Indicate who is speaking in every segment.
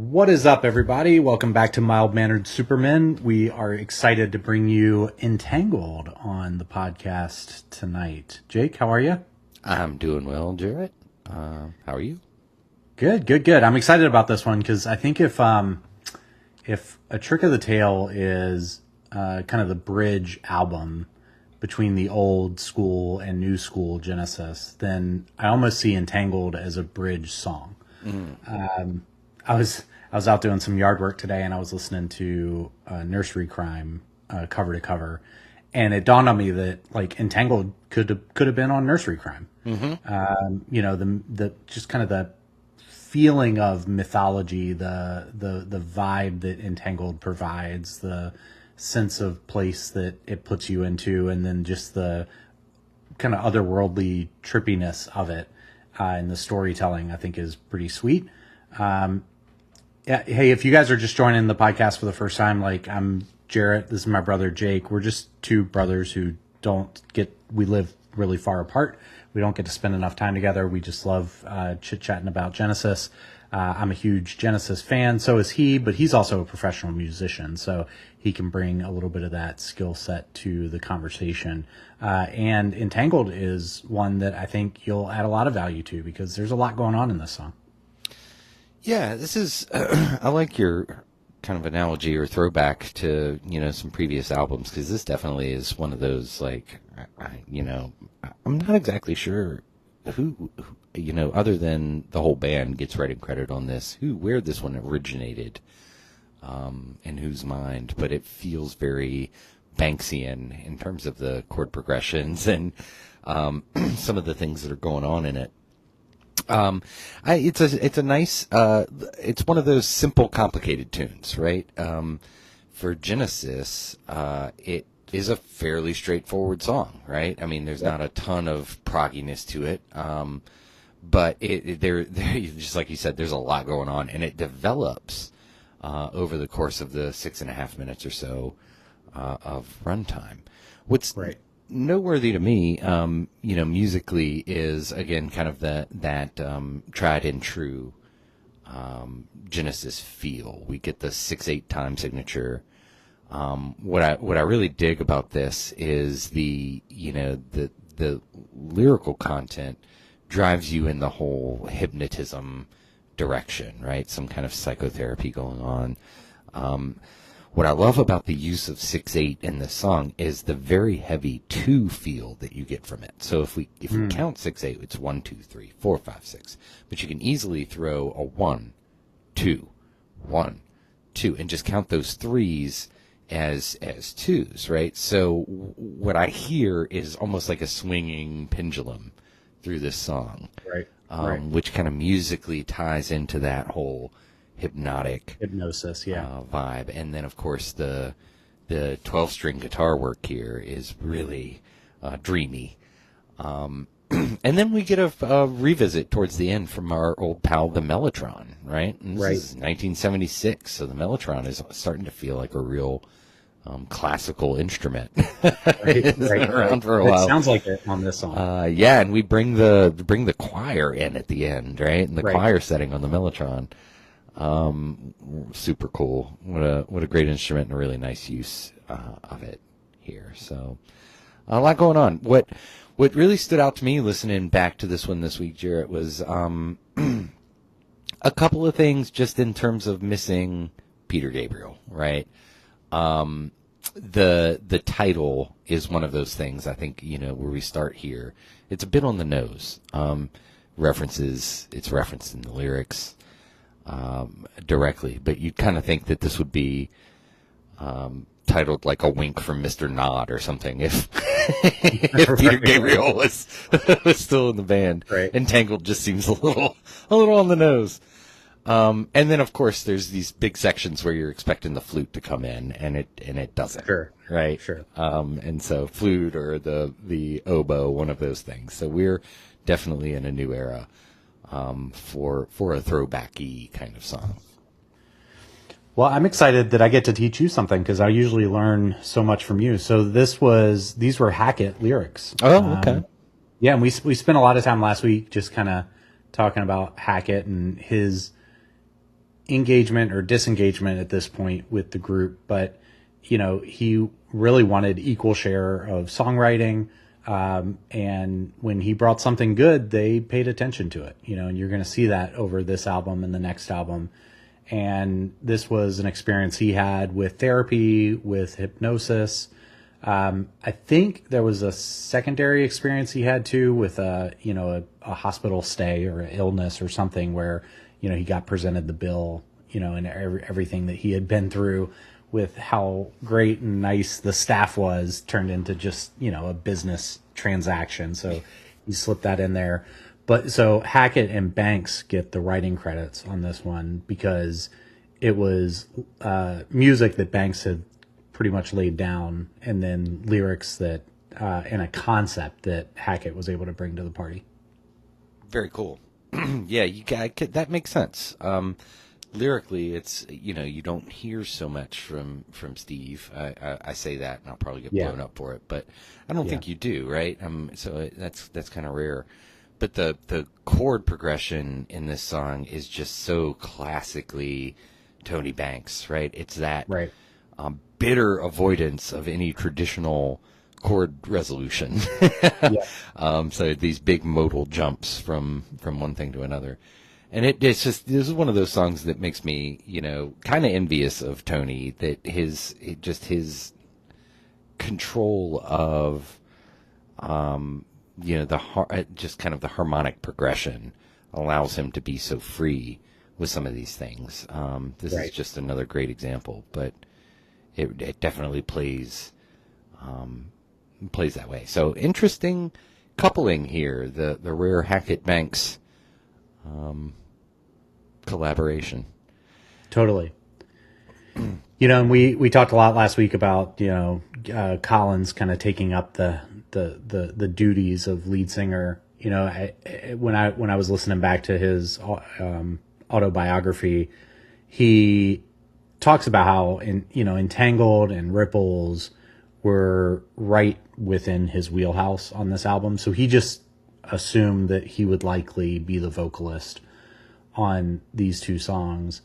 Speaker 1: What is up, everybody? Welcome back to Mild Mannered Supermen. We are excited to bring you Entangled on the podcast tonight. Jake, how are you?
Speaker 2: I'm doing well, Jarrett. How are you?
Speaker 1: Good. I'm excited about this one because I think if A Trick of the Tail is kind of the bridge album between the old school and new school Genesis, then I almost see Entangled as a bridge song. I was out doing some yard work today, and I was listening to Nursery Crime cover to cover, and it dawned on me that like Entangled could have been on Nursery Crime. The just kind of the feeling of mythology, the vibe that Entangled provides, the sense of place that it puts you into, and then just the kind of otherworldly trippiness of it, and the storytelling I think is pretty sweet. Yeah, hey, if you guys are just joining the podcast for the first time, like I'm Jarrett, this is my brother Jake. We're just two brothers who we live really far apart. We don't get to spend enough time together. We just love chit-chatting about Genesis. I'm a huge Genesis fan, so is he, but he's also a professional musician, so he can bring a little bit of that skill set to the conversation. And Entangled is one that I think you'll add a lot of value to because there's a lot going on in this song.
Speaker 2: Yeah, this is, I like your kind of analogy or throwback to, some previous albums, because this definitely is one of those, like, I'm not exactly sure who, other than the whole band gets writing credit on this, where this one originated, in whose mind, but it feels very Banksian in terms of the chord progressions and some of the things that are going on in it. It's a nice, it's one of those simple, complicated tunes, right? For Genesis, it is a fairly straightforward song, right? I mean, there's not a ton of progginess to it. But there, just like you said, there's a lot going on, and it develops, over the course of the 6.5 minutes or so, of runtime. What's noteworthy to me, musically is again kind of that tried and true Genesis feel. We get the 6/8 time signature. What I really dig about this is the lyrical content drives you in the whole hypnotism direction, right? Some kind of psychotherapy going on. What I love about the use of 6/8 in this song is the very heavy 2 feel that you get from it. So if we count 6/8, it's 1, 2, 3, 4, 5, 6. But you can easily throw a 1, 2, 1, 2, and just count those 3s as 2s, right? So what I hear is almost like a swinging pendulum through this song, which kind of musically ties into that whole
Speaker 1: hypnosis
Speaker 2: vibe. And then of course the 12-string guitar work here is really dreamy, and then we get a revisit towards the end from our old pal the Mellotron, right? And this is 1976, so the Mellotron is starting to feel like a real classical instrument. It's been around for a while.
Speaker 1: It sounds like it on this song.
Speaker 2: And we bring the choir in at the end, right? And the choir setting on the Mellotron. Super cool. What a great instrument and a really nice use of it here. So a lot going on. What really stood out to me listening back to this one this week, Jarrett, was a couple of things just in terms of missing Peter Gabriel, right? The title is one of those things, I think, where we start here. It's a bit on the nose. It's referenced in the lyrics directly, but you'd kind of think that this would be titled like a wink from Mr. Nod or something if Peter Gabriel was still in the band. Entangled just seems a little on the nose. And then of course there's these big sections where you're expecting the flute to come in and it doesn't. Right. And so flute or the oboe, one of those things. So we're definitely in a new era. For a throwbacky kind of song.
Speaker 1: Well, I'm excited that I get to teach you something because I usually learn so much from you. So these were Hackett lyrics.
Speaker 2: Oh, okay.
Speaker 1: Yeah, and we spent a lot of time last week just kind of talking about Hackett and his engagement or disengagement at this point with the group, but he really wanted equal share of songwriting. And when he brought something good, they paid attention to it, and you're going to see that over this album and the next album. And this was an experience he had with therapy, with hypnosis. I think there was a secondary experience he had too with a hospital stay or an illness or something where, he got presented the bill, and everything that he had been through with how great and nice the staff was turned into just, a business transaction. So he slipped that in there. But so Hackett and Banks get the writing credits on this one because it was music that Banks had pretty much laid down, and then lyrics that and a concept that Hackett was able to bring to the party.
Speaker 2: Very cool. Yeah, that makes sense. Lyrically, it's you don't hear so much from Steve. I say that, and I'll probably get blown up for it, but I don't think you do, right? So that's kind of rare. But the chord progression in this song is just so classically Tony Banks, right? It's that
Speaker 1: right.
Speaker 2: Bitter avoidance of any traditional chord resolution. So these big modal jumps from one thing to another. And it's just, this is one of those songs that makes me, kind of envious of Tony, that his control of, just kind of the harmonic progression allows him to be so free with some of these things. This is just another great example, but it definitely plays that way. So interesting coupling here, the rare Hackett Banks collaboration.
Speaker 1: Totally. And we talked a lot last week about Collins kind of taking up the duties of lead singer. When I was listening back to his autobiography, he talks about how Entangled and Ripples were right within his wheelhouse on this album. So he just assumed that he would likely be the vocalist on these two songs,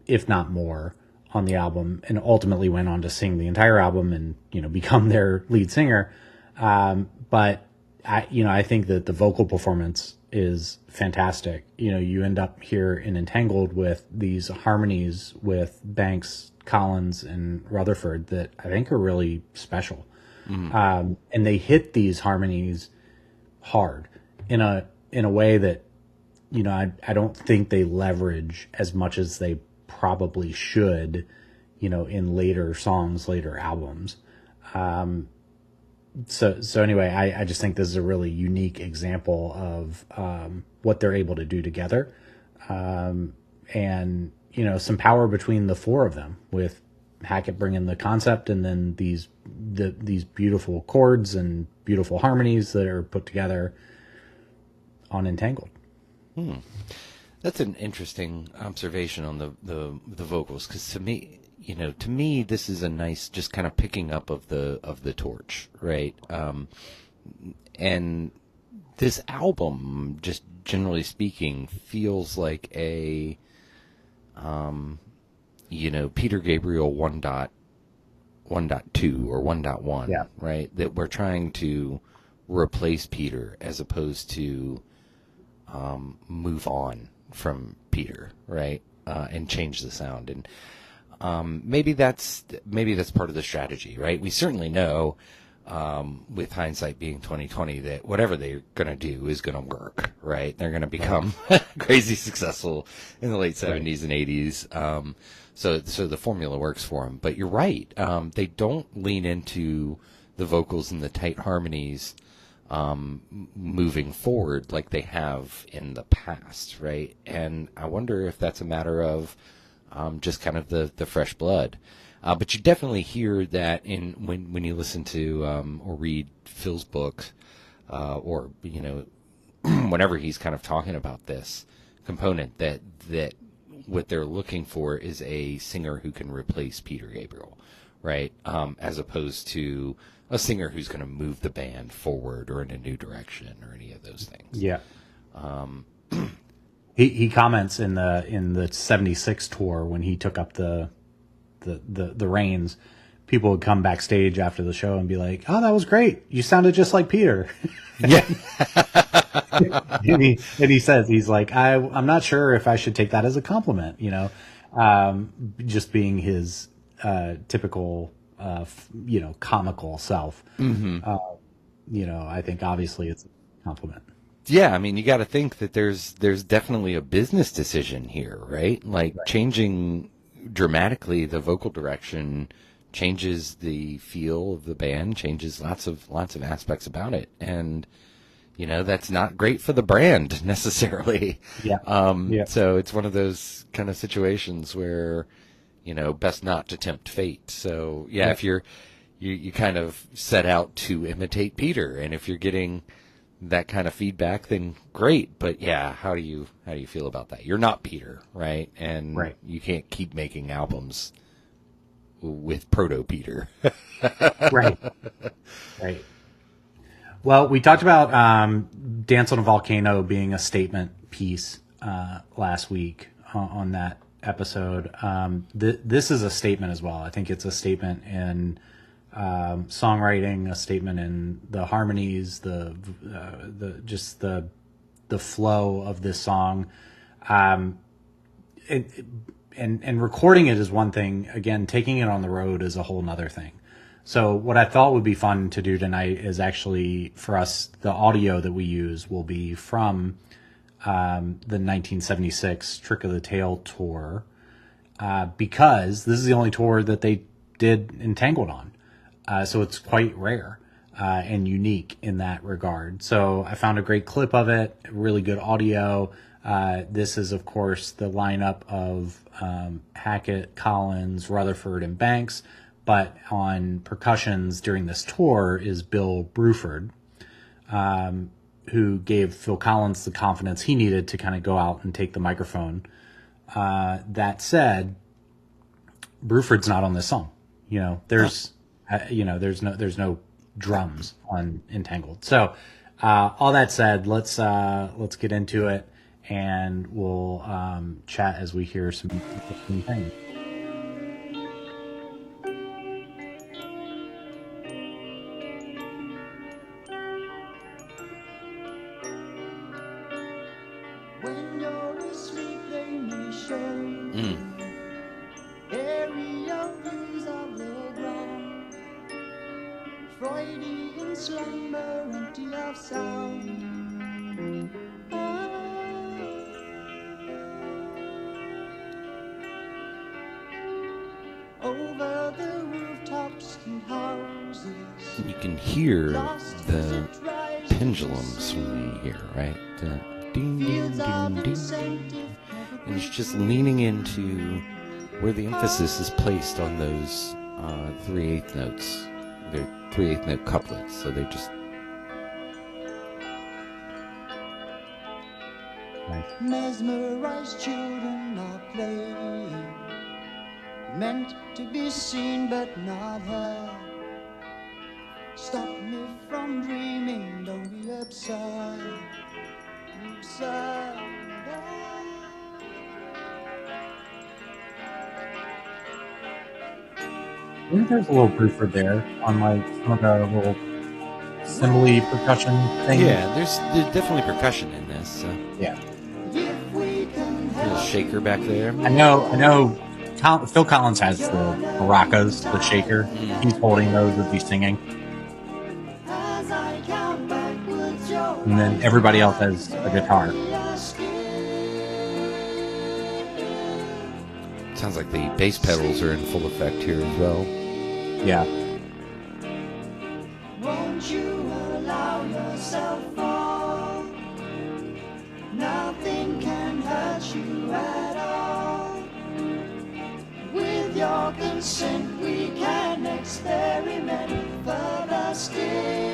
Speaker 1: if not more, on the album, and ultimately went on to sing the entire album and become their lead singer. But I think that the vocal performance is fantastic. You end up here in Entangled with these harmonies with Banks, Collins, and Rutherford that I think are really special. Mm-hmm. And they hit these harmonies hard in a way that I don't think they leverage as much as they probably should, in later songs, later albums. So anyway, I just think this is a really unique example of what they're able to do together, and some power between the four of them, with Hackett bringing the concept and then these beautiful chords and beautiful harmonies that are put together on Entangled.
Speaker 2: That's an interesting observation on the vocals, because to me, this is a nice just kind of picking up of the torch, right? And this album, just generally speaking, feels like a Peter Gabriel 1.2 or 1.1, right? That we're trying to replace Peter as opposed to move on from Peter, right? And change the sound. And maybe that's part of the strategy, right? We certainly know, with hindsight being 2020, that whatever they're going to do is going to work, right? They're going to become crazy successful in the late 70s and 80s. So the formula works for them. But you're right. They don't lean into the vocals and the tight harmonies moving forward like they have in the past, right? And I wonder if that's a matter of just kind of the fresh blood. But you definitely hear that when you listen to or read Phil's books, or whenever he's kind of talking about this component, that what they're looking for is a singer who can replace Peter Gabriel, right? As opposed to a singer who's going to move the band forward or in a new direction or any of those things.
Speaker 1: Yeah. He comments in the '76 tour when he took up the reins. People would come backstage after the show and be like, "Oh, that was great! You sounded just like Peter."
Speaker 2: Yeah.
Speaker 1: and he says, he's like, I'm not sure if I should take that as a compliment, just being his typical, comical self. I think obviously it's a compliment.
Speaker 2: Yeah, I mean, you got to think that there's definitely a business decision here, right? Like changing dramatically the vocal direction changes the feel of the band, changes lots of aspects about it, and that's not great for the brand necessarily.
Speaker 1: Yeah.
Speaker 2: So it's one of those kind of situations where, best not to tempt fate. So yeah. If you kind of set out to imitate Peter, and if you're getting that kind of feedback, then great. But yeah, how do you feel about that? You're not Peter, right? And you can't keep making albums with proto Peter.
Speaker 1: Right. Well, we talked about Dance on a Volcano being a statement piece last week on that episode. This is a statement as well. I think it's a statement in songwriting, a statement in the harmonies, the flow of this song. And recording it is one thing. Again, taking it on the road is a whole nother thing. So what I thought would be fun to do tonight is actually, for us, the audio that we use will be from the 1976 Trick of the Tail tour, because this is the only tour that they did Entangled on. So it's quite rare and unique in that regard. So I found a great clip of it, really good audio. This is, of course, the lineup of Hackett, Collins, Rutherford, and Banks. But on percussions during this tour is Bill Bruford, who gave Phil Collins the confidence he needed to kind of go out and take the microphone. That said, Bruford's not on this song. There's no drums on Entangled. So all that said, let's get into it, and we'll chat as we hear some interesting things.
Speaker 3: When you're asleep, they may show aerial views of the ground. Freudian slumber, empty of sound. Over the rooftops and houses.
Speaker 2: You can hear the pendulums from the here, right? Ding, ding, ding, ding. And it's just leaning into where the emphasis is placed on those 3/8 notes. They're 3/8 note couplets, so they just...
Speaker 1: Nice.
Speaker 3: Mesmerized children are playing, meant to be seen but not heard. Stop me from dreaming, don't be absurd.
Speaker 1: I think there's a little Bruford there on like some of the little cymbal percussion thing.
Speaker 2: Yeah, there's definitely percussion in this. So.
Speaker 1: Yeah.
Speaker 2: Little shaker back there.
Speaker 1: I know. Phil Collins has the maracas, the shaker. He's holding those as he's singing. And then everybody else has a guitar.
Speaker 2: Sounds like the bass pedals are in full effect here as well.
Speaker 1: Yeah.
Speaker 3: Won't you allow yourself fall? Nothing can hurt you at all. With your consent, we can experiment further still.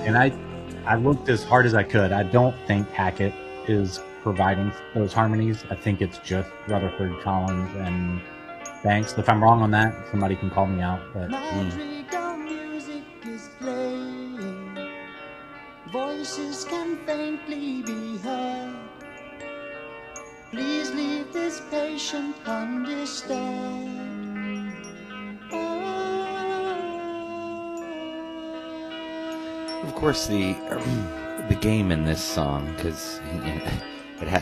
Speaker 1: And I looked as hard as I could. I don't think Hackett is providing those harmonies. I think it's just Rutherford, Collins, and Banks. If I'm wrong on that, somebody can call me out. But
Speaker 3: Magical music is playing. Voice voices can faintly be heard. Please leave this patient undisturbed.
Speaker 2: Of course, the game in this song, because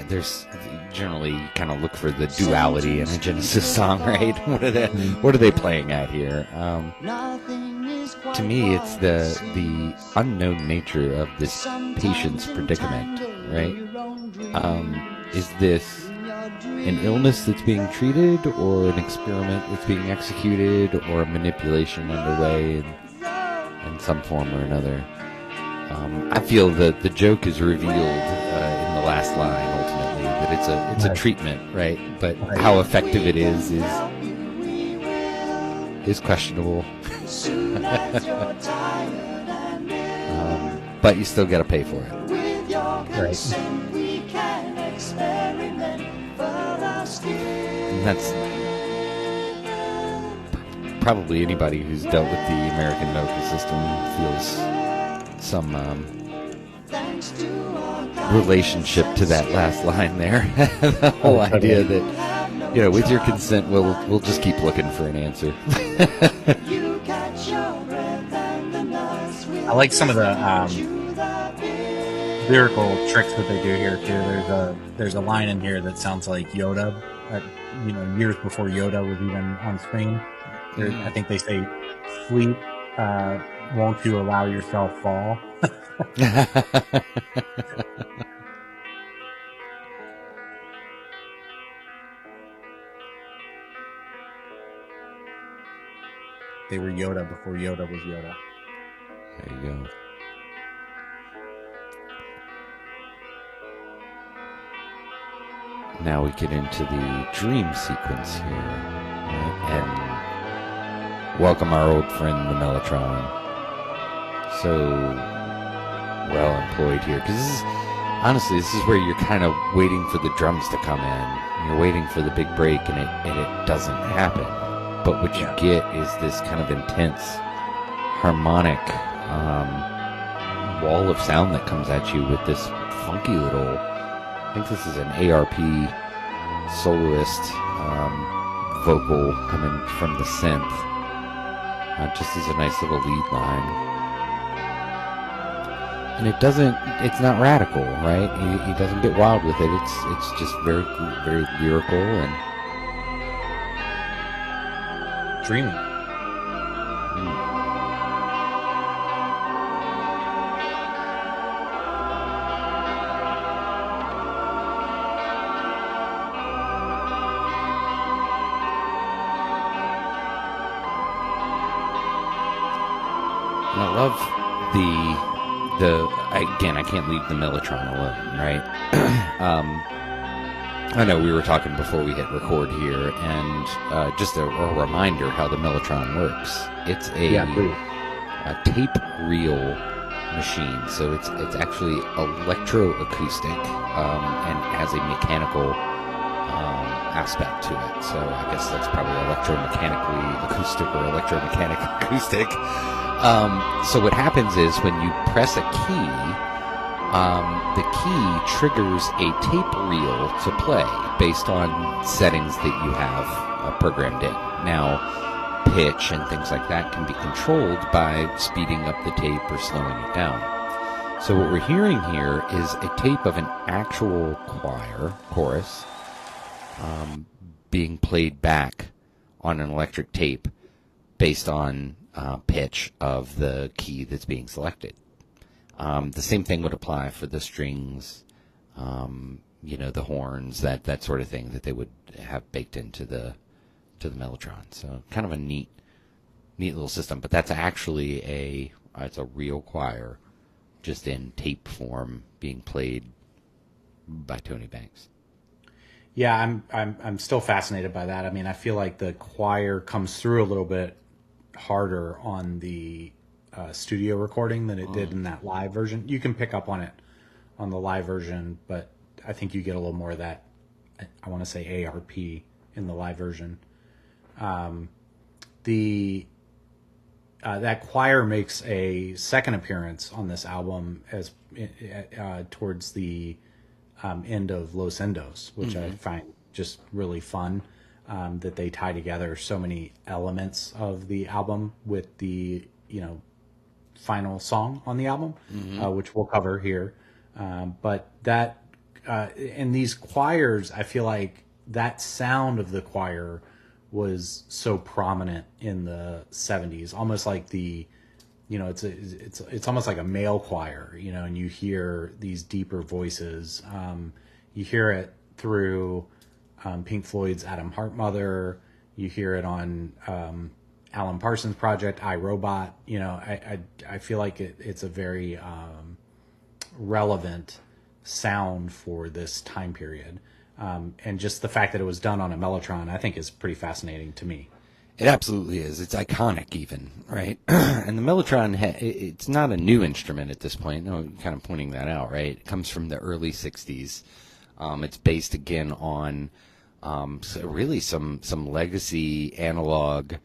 Speaker 2: there's generally you kind of look for the duality in a Genesis song, right? What are they playing at here? To me, it's the unknown nature of this patient's predicament, right? Is this an illness that's being treated, or an experiment that's being executed, or a manipulation underway in some form or another? I feel that the joke is revealed in the last line, ultimately, that it's a treatment, right? But how effective it is questionable. But you still got to pay for it.
Speaker 1: Right.
Speaker 2: And that's probably anybody who's dealt with the American medical system feels some relationship to that last line there. The whole idea that, with your consent, we'll just keep looking for an answer.
Speaker 1: I like some of the lyrical tricks that they do here too. There's a line in here that sounds like Yoda, years before Yoda was even on screen. I think they say, "Sleep, won't you allow yourself fall?" They were Yoda before Yoda was Yoda.
Speaker 2: There you go. Now we get into the dream sequence here, right? And welcome our old friend, the Mellotron. So well employed here, because this is where you're kind of waiting for the drums to come in. You're waiting for the big break, and it doesn't happen. But what you get is this kind of intense harmonic wall of sound that comes at you with this funky little, I think this is an ARP soloist vocal coming from the synth, just as a nice little lead line. And it's not radical, right? He doesn't get wild with it. It's just very, very lyrical and
Speaker 1: dreamy.
Speaker 2: And I love again, I can't leave the Mellotron alone, right? I know we were talking before we hit record here, and just a reminder how the Mellotron works. It's a tape reel machine, so it's actually electroacoustic and has a mechanical aspect to it. So I guess that's probably electromechanically acoustic or electromechanic acoustic. So what happens is when you press a key, the key triggers a tape reel to play based on settings that you have programmed in. Now, pitch and things like that can be controlled by speeding up the tape or slowing it down. So what we're hearing here is a tape of an actual chorus, being played back on an electric tape based on pitch of the key that's being selected. The same thing would apply for the strings, the horns, that sort of thing that they would have baked into the Mellotron. So kind of a neat little system. But that's actually it's a real choir, just in tape form, being played by Tony Banks.
Speaker 1: Yeah, I'm still fascinated by that. I mean, I feel like the choir comes through a little bit harder on the studio recording than it did in that live version. You can pick up on it on the live version, but I think you get a little more of that, I want to say ARP in the live version. that choir makes a second appearance on this album as towards the end of Los Endos, which I find just really fun. That they tie together so many elements of the album with the final song on the album, which we'll cover here. But that in these choirs, I feel like that sound of the choir was so prominent in the 70s, almost like it's almost like a male choir, and you hear these deeper voices. You hear it through Pink Floyd's Adam Hart Mother. You hear it on Alan Parsons' project, I, Robot. I feel like it's a very relevant sound for this time period. And just the fact that it was done on a Mellotron, I think is pretty fascinating to me.
Speaker 2: It absolutely is. It's iconic even, right? And the Mellotron, it's not a new instrument at this point. No, kind of pointing that out, right? It comes from the early 60s. It's based again on so really some legacy analog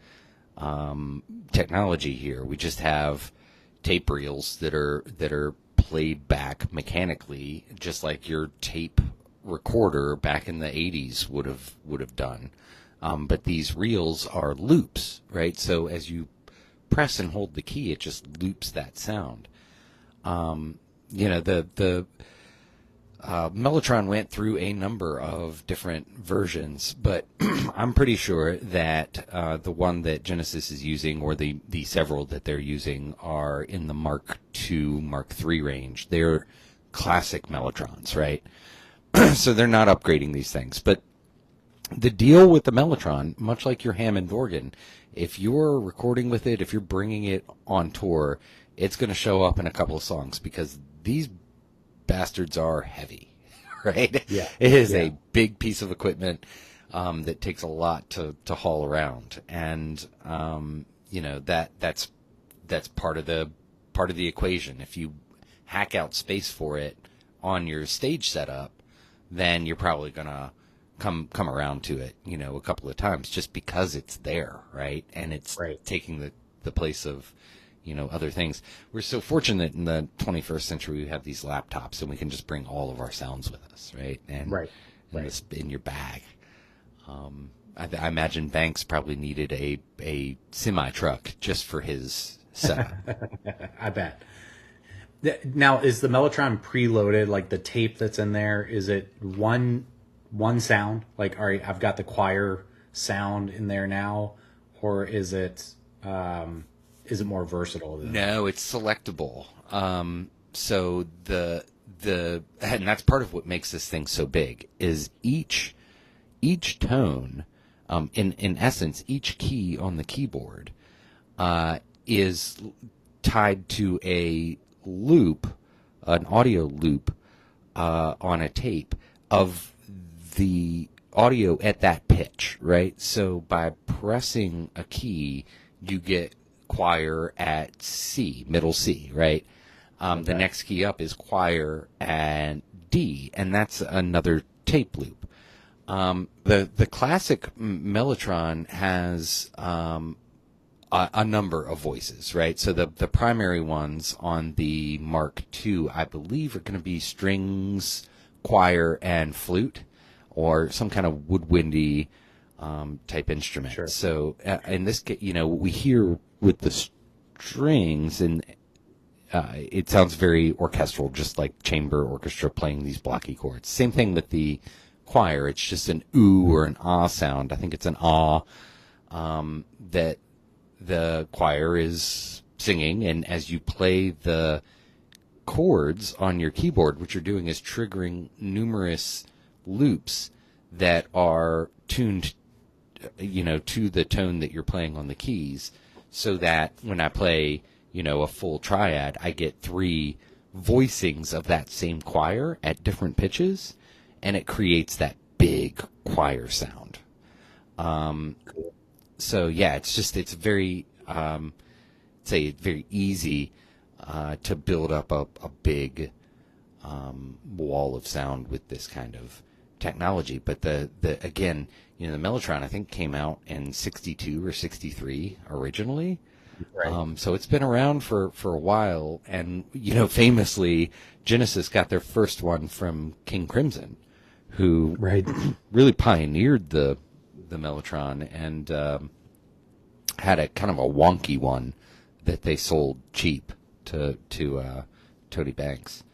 Speaker 2: technology here. We just have tape reels that are played back mechanically, just like your tape recorder back in the 80s would have done. But these reels are loops, right? So as you press and hold the key, it just loops that sound. The Mellotron went through a number of different versions, but I'm pretty sure that the one that Genesis is using, or the several that they're using, are in the Mark II, Mark III range. They're classic Mellotrons, right? So they're not upgrading these things. But the deal with the Mellotron, much like your Hammond organ, if you're recording with it, if you're bringing it on tour, it's going to show up in a couple of songs because these bastards are heavy, right?
Speaker 1: Yeah.
Speaker 2: It is a big piece of equipment that takes a lot to haul around, and that's part of the equation. If you hack out space for it on your stage setup, then you're probably gonna come around to it, a couple of times just because it's there, right? And it's taking the place of other things. We're so fortunate in the 21st century we have these laptops and we can just bring all of our sounds with us, right? And in your bag. I imagine Banks probably needed a semi truck just for his setup.
Speaker 1: I bet. Now, is the Mellotron preloaded? Like the tape that's in there, is it one sound? Like, all right, I've got the choir sound in there now, or is it more versatile than that?
Speaker 2: No, it's selectable. So and that's part of what makes this thing so big is each tone, in essence, each key on the keyboard is tied to a loop, an audio loop on a tape of the audio at that pitch, right? So by pressing a key, you get choir at C, middle C, right? The next key up is choir at D, and that's another tape loop. The classic Mellotron has a number of voices, right? So the primary ones on the Mark II, I believe, are going to be strings, choir, and flute, or some kind of woodwindy type instrument.
Speaker 1: Sure.
Speaker 2: So in this case, what we hear with the strings, and it sounds very orchestral, just like chamber orchestra playing these blocky chords. Same thing with the choir. It's just an ooh or an ah sound. I think it's an ah that the choir is singing, and as you play the chords on your keyboard, what you're doing is triggering numerous loops that are tuned, to the tone that you're playing on the keys, so that when I play, a full triad, I get 3 voicings of that same choir at different pitches, and it creates that big choir sound. So yeah, it's very, very easy to build up a big wall of sound with this kind of technology. But the Mellotron, I think, came out in 62 or 63 originally.
Speaker 1: Right.
Speaker 2: So it's been around for a while, and famously, Genesis got their first one from King Crimson, who
Speaker 1: Right.
Speaker 2: really pioneered the Mellotron and had a kind of a wonky one that they sold cheap to Tony Banks.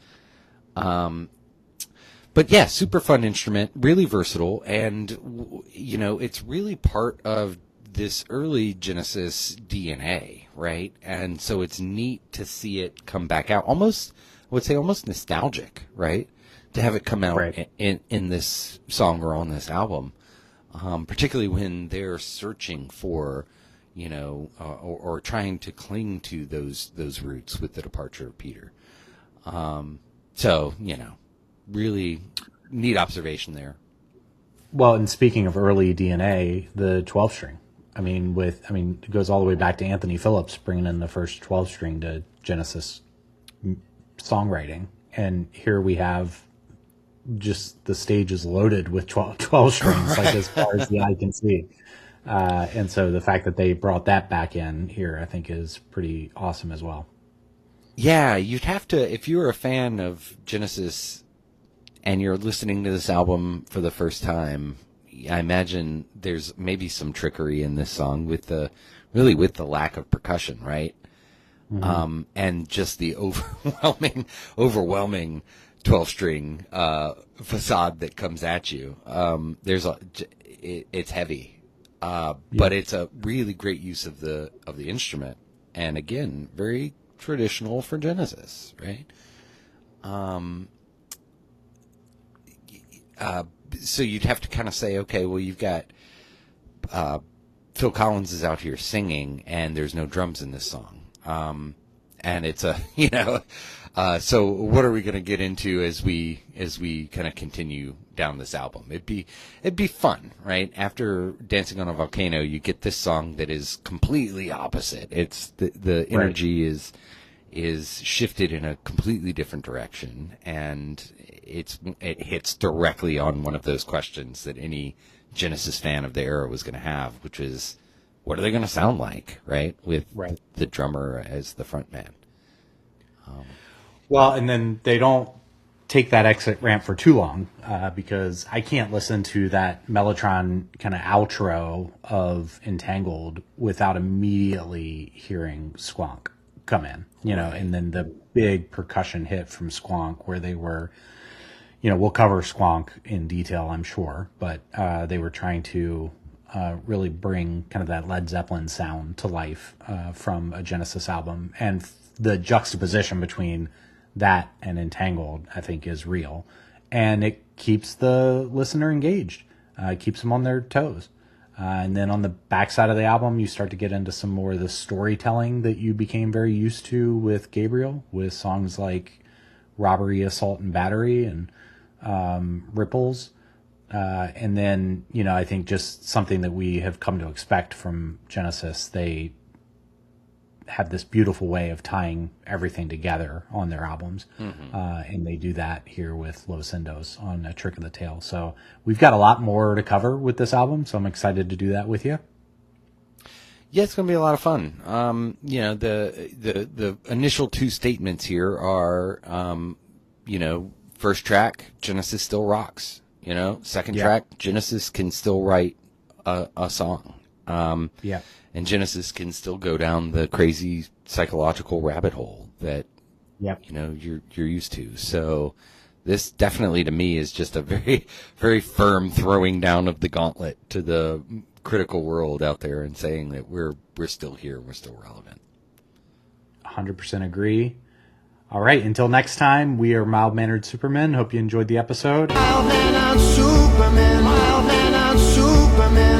Speaker 2: But yeah, super fun instrument, really versatile, and it's really part of this early Genesis DNA, right? And so it's neat to see it come back out. Almost, I would say, almost nostalgic, right? To have it come out
Speaker 1: Right.
Speaker 2: in this song or on this album, particularly when they're searching for, or trying to cling to those roots with the departure of Peter. So really neat observation there.
Speaker 1: Well, and speaking of early DNA, the 12 string. It goes all the way back to Anthony Phillips bringing in the first 12 string to Genesis songwriting. And here we have just the stage is loaded with 12 strings, like as far as the eye can see. And so the fact that they brought that back in here, I think, is pretty awesome as well.
Speaker 2: Yeah, you'd have to, if you're a fan of Genesis and you're listening to this album for the first time, I imagine there's maybe some trickery in this song with the lack of percussion, right?
Speaker 1: Mm-hmm.
Speaker 2: And just the overwhelming 12-string facade that comes at you. It's heavy, but it's a really great use of the instrument, and again, very traditional for Genesis, right? So you'd have to kind of say, okay, well, you've got Phil Collins is out here singing, and there's no drums in this song, and it's a so what are we going to get into as we kind of continue down this album? It'd be fun, right? After Dancing on a Volcano, you get this song that is completely opposite. It's the energy is shifted in a completely different direction, and it hits directly on one of those questions that any Genesis fan of the era was going to have, which is, what are they going to sound like, right? With the drummer as the front man.
Speaker 1: Well, and then they don't take that exit ramp for too long, because I can't listen to that Mellotron kind of outro of Entangled without immediately hearing Squonk come in, and then the big percussion hit from Squonk where they were, we'll cover Squonk in detail, I'm sure, but they were trying to really bring kind of that Led Zeppelin sound to life from a Genesis album. And the juxtaposition between that and Entangled, I think, is real. And it keeps the listener engaged, keeps them on their toes. And then on the backside of the album, you start to get into some more of the storytelling that you became very used to with Gabriel, with songs like Robbery, Assault, and Battery, and Ripples. And then, I think just something that we have come to expect from Genesis. They have this beautiful way of tying everything together on their albums. Mm-hmm. And they do that here with Los Indos on A Trick of the Tail. So we've got a lot more to cover with this album, so I'm excited to do that with you.
Speaker 2: Yeah, it's going to be a lot of fun. The initial two statements here are, first track, Genesis still rocks. Second track, Genesis can still write a song. And Genesis can still go down the crazy psychological rabbit hole that you're used to. So this definitely, to me, is just a very, very firm throwing down of the gauntlet to the critical world out there and saying that we're still here, we're still relevant.
Speaker 1: 100% agree. All right, until next time, we are Mild Mannered Supermen. Hope you enjoyed the episode.
Speaker 3: Mild Mannered Supermen, Mild Mannered Supermen.